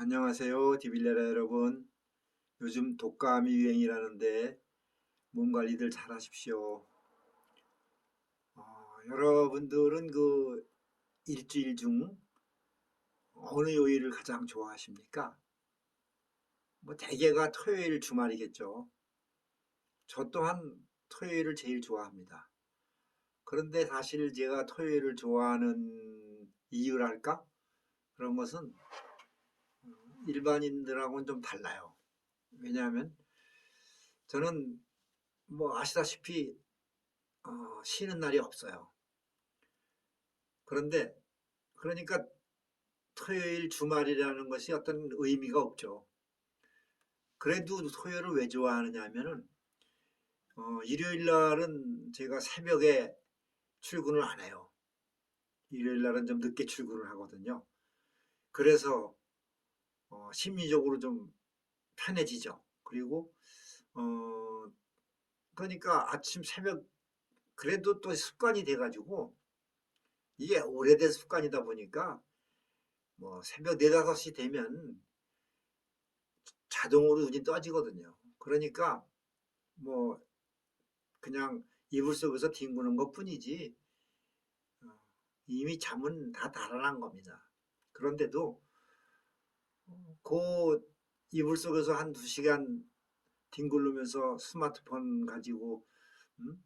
안녕하세요, 디빌레라 여러분. 요즘 독감이 유행이라는데 몸 관리들 잘 하십시오. 여러분들은 그 일주일 중 어느 요일을 가장 좋아하십니까? 뭐 대개가 토요일 주말이겠죠. 저 또한 토요일을 제일 좋아합니다. 그런데 사실 제가 토요일을 좋아하는 이유랄까? 그런 것은 일반인들하고는 좀 달라요. 왜냐하면 저는 뭐 아시다시피 쉬는 날이 없어요. 그런데 그러니까 토요일 주말이라는 것이 어떤 의미가 없죠. 그래도 토요일을 왜 좋아하느냐 하면은 일요일 날은 제가 새벽에 출근을 안 해요. 일요일 날은 좀 늦게 출근을 하거든요. 그래서 심리적으로 좀 편해지죠. 그리고 어 그러니까 아침 새벽 그래도 또 습관이 돼가지고 이게 오래된 습관이다 보니까 뭐 새벽 4, 5시 되면 자동으로 눈이 떠지거든요. 그러니까 뭐 그냥 이불 속에서 뒹구는 것뿐이지 어, 이미 잠은 다 달아난 겁니다. 그런데도 그 이불 속에서 한 2시간 뒹굴르면서 스마트폰 가지고 음?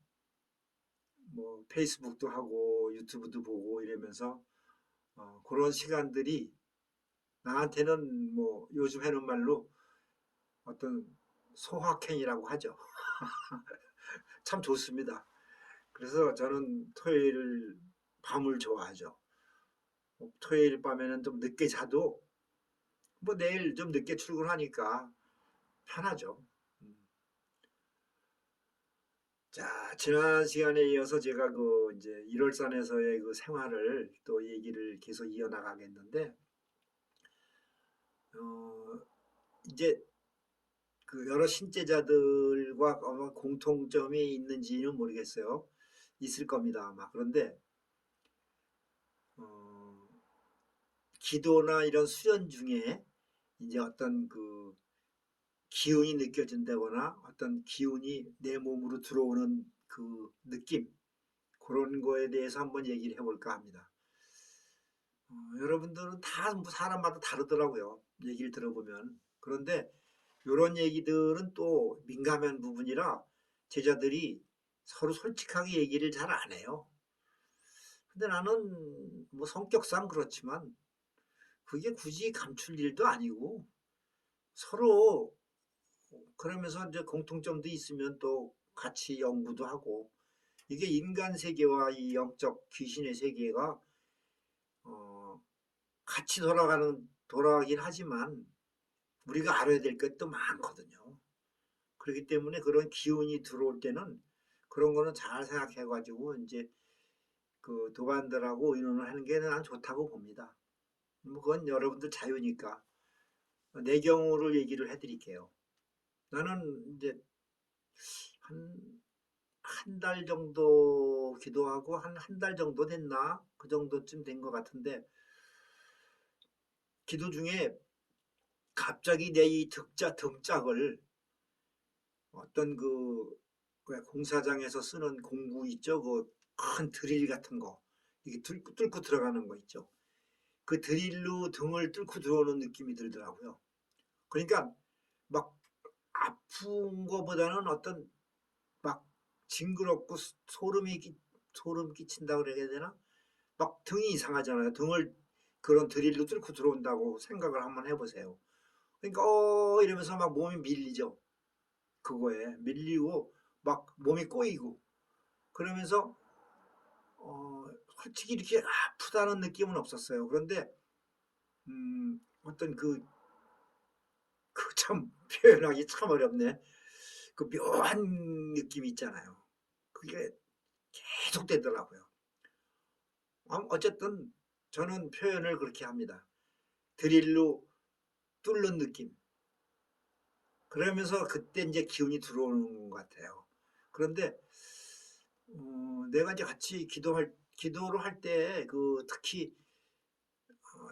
뭐 페이스북도 하고 유튜브도 보고 이러면서 그런 시간들이 나한테는 뭐 요즘 해는 말로 어떤 소확행이라고 하죠. 참 좋습니다. 그래서 저는 토요일 밤을 좋아하죠. 토요일 밤에는 좀 늦게 자도 뭐 내일 좀 늦게 출근하니까 편하죠. 음. 자, 지난 시간에 이어서 제가 그 이제 1월산에서의 그 생활을 또 얘기를 계속 이어나가겠는데, 어, 이제 그 여러 신재자들과 아마 공통점이 있는지는 모르겠어요. 있을 겁니다, 아마. 그런데, 어, 기도나 이런 수련 중에 이제 어떤 그 기운이 느껴진다거나 어떤 기운이 내 몸으로 들어오는 그 느낌 그런 거에 대해서 한번 얘기를 해볼까 합니다. 여러분들은 다 사람마다 다르더라고요. 얘기를 들어보면. 그런데 이런 얘기들은 또 민감한 부분이라 제자들이 서로 솔직하게 얘기를 잘 안 해요. 근데 나는 뭐 성격상 그렇지만 그게 굳이 감출 일도 아니고 서로 그러면서 이제 공통점도 있으면 또 같이 연구도 하고 이게 인간 세계와 이 영적 귀신의 세계가 어, 같이 돌아가긴 하지만 우리가 알아야 될 것도 많거든요. 그렇기 때문에 그런 기운이 들어올 때는 그런 거는 잘 생각해 가지고 이제 그 도반들하고 의논을 하는 게 난 좋다고 봅니다. 뭐 그건 여러분들 자유니까 내 경우를 얘기를 해드릴게요. 나는 이제 한 한 달 정도 기도하고 한 달 정도 됐나? 그 정도쯤 된 것 같은데 기도 중에 갑자기 내 이 등짝을 어떤 왜 공사장에서 쓰는 공구 있죠? 그 큰 드릴 같은 거 이게 뚫고 들어가는 거 있죠? 그 드릴로 등을 뚫고 들어오는 느낌이 들더라고요. 그러니까 막 아픈 거보다는 어떤 막 징그럽고 소름 끼친다고 그래야 되나? 막 등이 이상하잖아요. 등을 그런 드릴로 뚫고 들어온다고 생각을 한번 해보세요. 그러니까 이러면서 막 몸이 밀리죠. 그거에 밀리고 막 몸이 꼬이고 그러면서 솔직히 이렇게 아프다는 느낌은 없었어요. 그런데 어떤 그 참 표현하기 참 어렵네. 그 묘한 느낌이 있잖아요. 그게 계속 되더라고요. 어쨌든 저는 표현을 그렇게 합니다. 드릴로 뚫는 느낌. 그러면서 그때 이제 기운이 들어오는 것 같아요. 그런데 내가 이제 같이 기도를 할 때 그 특히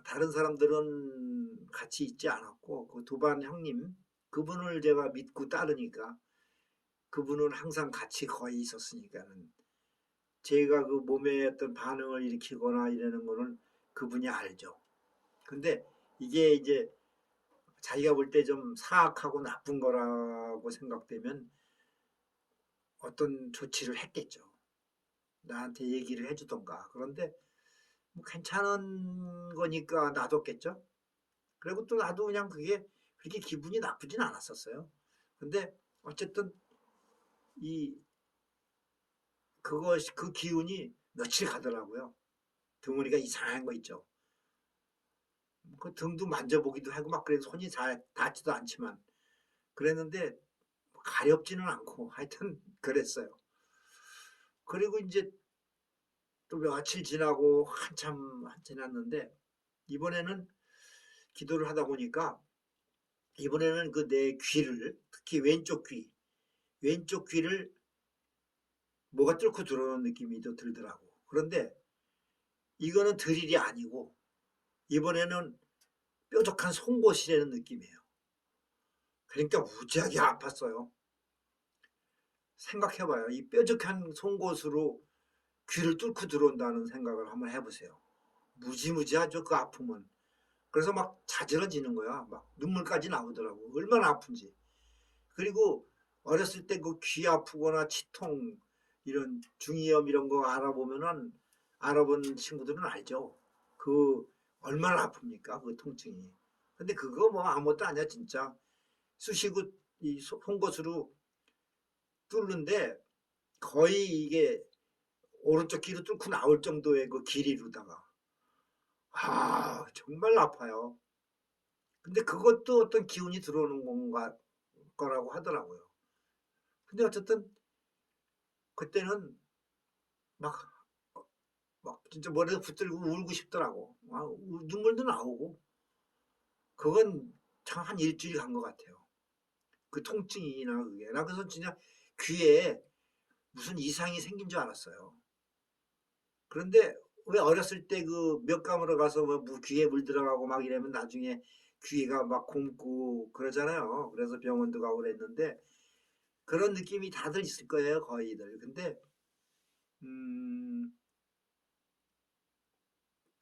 다른 사람들은 같이 있지 않았고 그 두반 형님 그분을 제가 믿고 따르니까 그분은 항상 같이 거의 있었으니까는 제가 그 몸에 어떤 반응을 일으키거나 이러는 거는 그분이 알죠. 근데 이게 이제 자기가 볼 때 좀 사악하고 나쁜 거라고 생각되면 어떤 조치를 했겠죠. 나한테 얘기를 해주던가. 그런데 뭐 괜찮은 거니까 놔뒀겠죠. 그리고 또 나도 그냥 그게 그렇게 기분이 나쁘진 않았었어요. 근데 어쨌든 이 그것이 그 기운이 며칠 가더라고요. 덩어리가 이상한 거 있죠. 그 등도 만져보기도 하고 막 그래서 손이 잘 닿지도 않지만 그랬는데 가렵지는 않고 하여튼 그랬어요. 그리고 이제 또 며칠 지나고 한참 지났는데 이번에는 기도를 하다 보니까 이번에는 그 내 귀를 특히 왼쪽 귀를 뭐가 뚫고 들어오는 느낌이 또 들더라고. 그런데 이거는 드릴이 아니고 이번에는 뾰족한 송곳이라는 느낌이에요. 그러니까 무지하게 아팠어요. 생각해봐요. 이 뾰족한 송곳으로 귀를 뚫고 들어온다는 생각을 한번 해보세요. 무지무지하죠, 그 아픔은. 그래서 막 자지러지는 거야. 막 눈물까지 나오더라고. 얼마나 아픈지. 그리고 어렸을 때 그 귀 아프거나 치통 이런 중이염 이런 거 알아본 친구들은 알죠. 그 얼마나 아픕니까 그 통증이. 근데 그거 뭐 아무것도 아니야 진짜. 쑤시고 이 송곳으로 뚫는데 거의 이게 오른쪽 귀로 뚫고 나올 정도의 그 길이로다가 정말 아파요. 근데 그것도 어떤 기운이 들어오는 거라고 하더라고요. 근데 어쨌든 그때는 막, 막 진짜 머리에 붙들고 울고 싶더라고. 눈물도 나오고. 그건 참 한 일주일 간 것 같아요. 그 통증이나 그게. 나 그래서 진짜 귀에 무슨 이상이 생긴 줄 알았어요. 그런데 왜 어렸을 때 그 몇감으로 가서 뭐 귀에 물 들어가고 막 이러면 나중에 귀가 막 굼고 그러잖아요. 그래서 병원도 가고 그랬는데 그런 느낌이 다들 있을 거예요, 거의들. 근데 음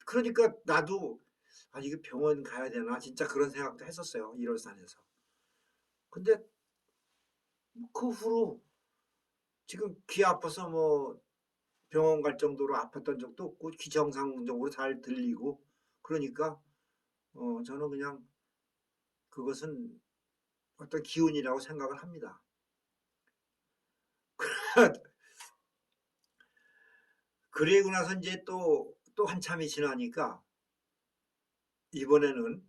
그러니까 나도 이거 병원 가야 되나 진짜 그런 생각도 했었어요. 일월산에서. 근데 그 후로 지금 귀 아파서 뭐 병원 갈 정도로 아팠던 적도 없고 귀 정상적으로 잘 들리고 그러니까 저는 그냥 그것은 어떤 기운이라고 생각을 합니다. 그리고 나서 이제 또 한참이 지나니까 이번에는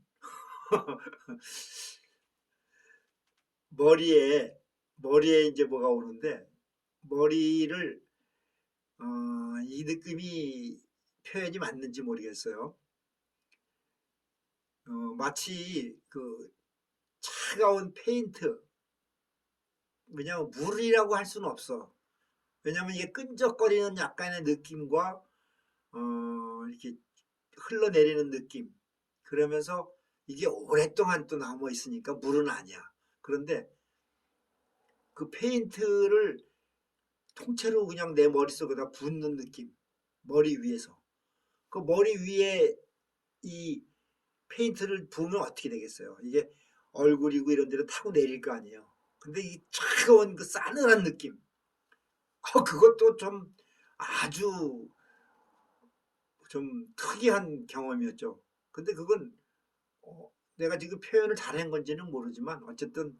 머리에 이제 뭐가 오는데 머리를 이 느낌이 표현이 맞는지 모르겠어요. 마치 그 차가운 페인트 왜냐하면 물이라고 할 수는 없어. 왜냐하면 이게 끈적거리는 약간의 느낌과 이렇게 흘러내리는 느낌 그러면서 이게 오랫동안 또 남아 있으니까 물은 아니야. 그런데 그 페인트를 통째로 그냥 내 머릿속에다 붓는 느낌. 머리 위에서. 그 머리 위에 이 페인트를 부으면 어떻게 되겠어요? 이게 얼굴이고 이런 데로 타고 내릴 거 아니에요. 근데 이 차가운 그 싸늘한 느낌. 그것도 좀 아주 좀 특이한 경험이었죠. 근데 그건 내가 지금 표현을 잘한 건지는 모르지만 어쨌든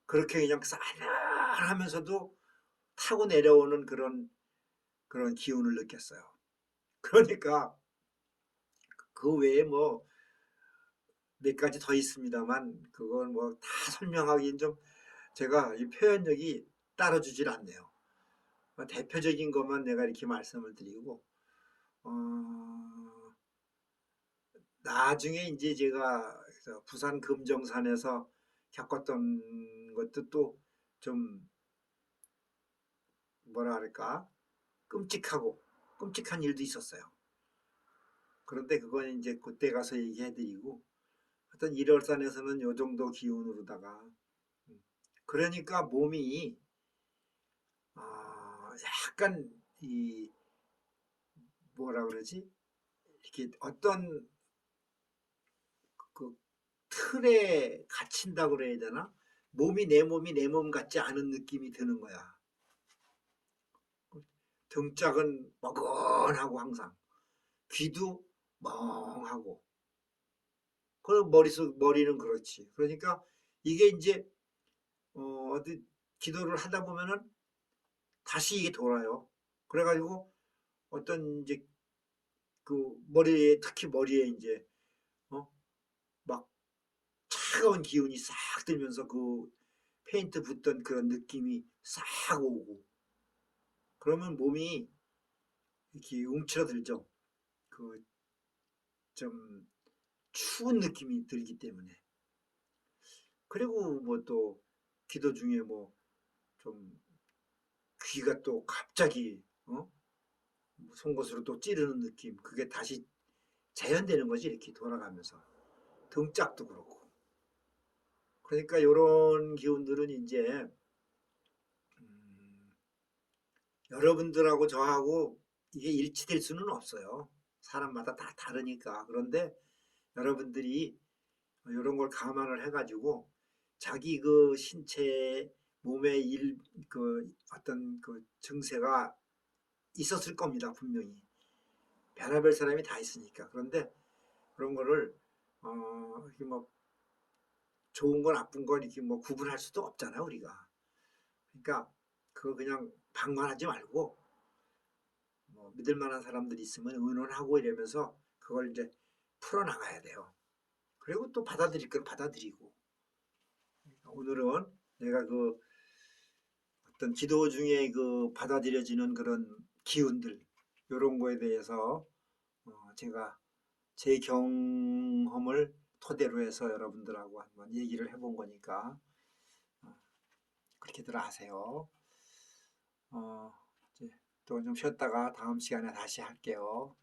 그렇게 그냥 싸늘하면서도 타고 내려오는 그런 기운을 느꼈어요. 그러니까 그 외에 뭐 몇 가지 더 있습니다만 그건 뭐 다 설명하기는 좀 제가 이 표현력이 따라주질 않네요. 대표적인 것만 내가 이렇게 말씀을 드리고 어, 나중에 이제 제가 부산 금정산에서 겪었던 것도 또 좀 뭐라 할까 끔찍한 일도 있었어요. 그런데 그건 이제 그때 가서 얘기해드리고 하여튼 1월산에서는 요 정도 기운으로다가 그러니까 몸이 약간 이 뭐라 그러지? 이렇게 어떤 그 틀에 갇힌다고 그래야 되나? 몸이 내 몸이 내 몸 같지 않은 느낌이 드는 거야. 등짝은 뻐근하고 항상 귀도 멍하고 그 머리는 그렇지. 그러니까 이게 이제 어디 기도를 하다 보면은 다시 이게 돌아요. 그래가지고 어떤 이제 그 머리에 특히 머리에 이제 막 차가운 기운이 싹 들면서 그 페인트 붙던 그런 느낌이 싹 오고 그러면 몸이 이렇게 움츠러들죠. 그 좀 추운 느낌이 들기 때문에. 그리고 뭐 또 기도 중에 뭐 좀 귀가 또 갑자기 송곳으로 또 찌르는 느낌 그게 다시 재현되는 거지 이렇게 돌아가면서 등짝도 그렇고 그러니까 이런 기운들은 이제 음, 여러분들하고 저하고 이게 일치될 수는 없어요. 사람마다 다 다르니까. 그런데 여러분들이 이런 걸 감안을 해가지고 자기 그 신체 몸의 그 어떤 그 증세가 있었을 겁니다. 분명히. 별의별 사람이 다 있으니까. 그런데 그런 거를 이렇게 뭐 좋은 거 나쁜 거 이렇게 뭐 구분할 수도 없잖아요, 우리가. 그러니까 그거 그냥 방관하지 말고 뭐 믿을 만한 사람들이 있으면 의논하고 이러면서 그걸 이제 풀어나가야 돼요. 그리고 또 받아들일 건 받아들이고. 오늘은 내가 그 어떤 기도 중에 그 받아들여지는 그런 기운들 이런 거에 대해서 제가 제 경험을 토대로 해서 여러분들하고 한번 얘기를 해본 거니까 그렇게들 하세요. 이제 또 좀 쉬었다가 다음 시간에 다시 할게요.